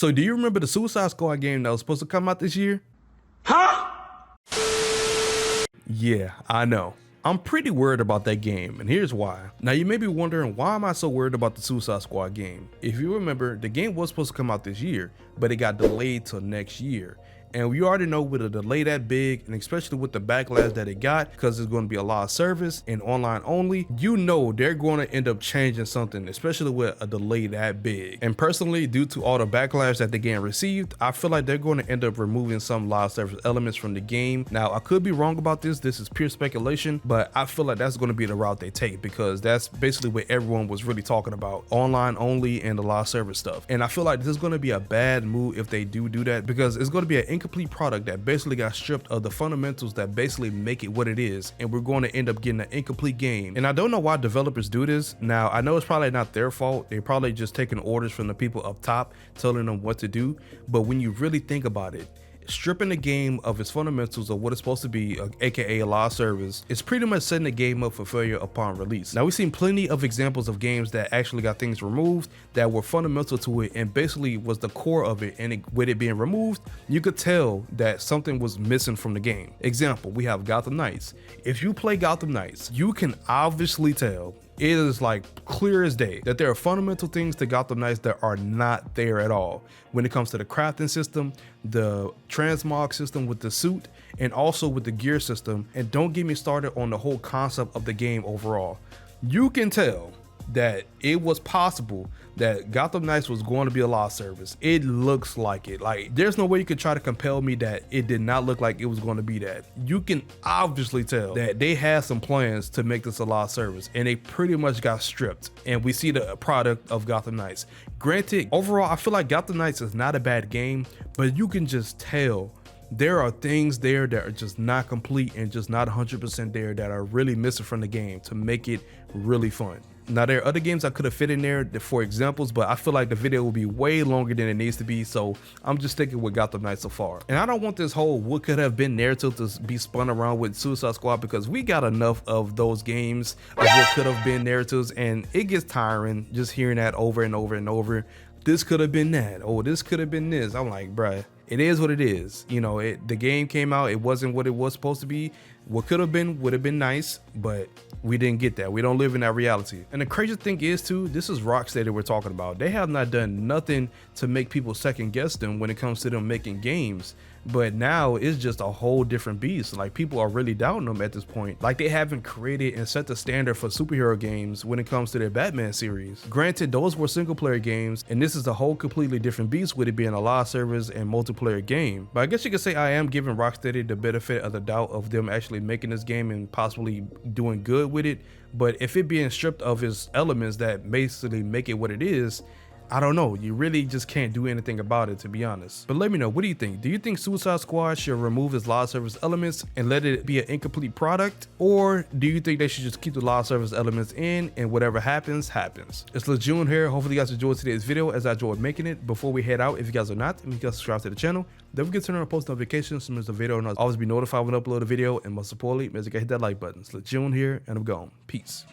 So do you remember the Suicide Squad game that was supposed to come out this year? Yeah, I know. I'm pretty worried about that game, and here's why. Now you may be wondering, why am I so worried about the Suicide Squad game? If you remember, the game was supposed to come out this year, but it got delayed till next year. And we already know with a delay that big, and especially with the backlash that it got, because it's going to be a lot of service and online only, you know they're going to end up changing something, especially with a delay that big. And personally, due to all the backlash that the game received, I feel like they're going to end up removing some live service elements from the game. Now, I could be wrong about this. This is pure speculation, but I feel like that's going to be the route they take, because that's basically what everyone was really talking about, online only and the live service stuff. And I feel like this is going to be a bad move if they do that, because it's going to be an incomplete product that basically got stripped of the fundamentals that basically make it what it is, and we're going to end up getting an incomplete game. And I don't know why developers do this. Now, I know it's probably not their fault. They're probably just taking orders from the people up top telling them what to do. But when you really think about it, stripping the game of its fundamentals of what it's supposed to be, aka a live service, is pretty much setting the game up for failure upon release. Now, we've seen plenty of examples of games that actually got things removed that were fundamental to it and basically was the core of it, and with it being removed, you could tell that something was missing from the game. Example, we have Gotham Knights. If you play Gotham Knights, you can obviously tell, it is like clear as day, that there are fundamental things to Gotham Knights that are not there at all when it comes to the crafting system, the transmog system with the suit, and also with the gear system. And don't get me started on the whole concept of the game overall. You can tell that it was possible that Gotham Knights was going to be a live service. It looks like it. Like, there's no way you could try to compel me that it did not look like it was going to be that. You can obviously tell that they had some plans to make this a live service, and they pretty much got stripped, and we see the product of Gotham Knights. Granted, overall, I feel like Gotham Knights is not a bad game, but you can just tell there are things there that are just not complete and just not 100% there that are really missing from the game to make it really fun. Now, there are other games I could have fit in there for examples, but I feel like the video will be way longer than it needs to be, so I'm just sticking with Gotham Knights so far. And I don't want this whole what could have been narrative to be spun around with Suicide Squad, because we got enough of those games of what could have been narratives, and it gets tiring just hearing that over and over and over. This could have been that. Oh, this could have been this. I'm like, bruh, it is what it is. You know, the game came out, it wasn't what it was supposed to be. What could have been would have been nice, but we didn't get that. We don't live in that reality. And the crazy thing is too, this is Rocksteady we're talking about. They have not done nothing to make people second guess them when it comes to them making games. But now it's just a whole different beast. Like, people are really doubting them at this point. Like, they haven't created and set the standard for superhero games when it comes to their Batman series. Granted, those were single player games, and this is a whole completely different beast with it being a live service and multiplayer game. But I guess you could say I am giving Rocksteady the benefit of the doubt of them actually making this game and possibly doing good with it. But if it being stripped of its elements that basically make it what it is, I don't know. You really just can't do anything about it, to be honest. But let me know, what do you think? Do you think Suicide Squad should remove its live service elements and let it be an incomplete product? Or do you think they should just keep the live service elements in, and whatever happens, happens? It's Lejeune here. Hopefully you guys enjoyed today's video as I enjoyed making it. Before we head out, if you guys are not, and you guys subscribe to the channel, don't forget to turn on post notifications so there's a video and I'll always be notified when I upload a video. And most importantly, make sure you hit that like button. It's Lejeune here, and I'm gone. Peace.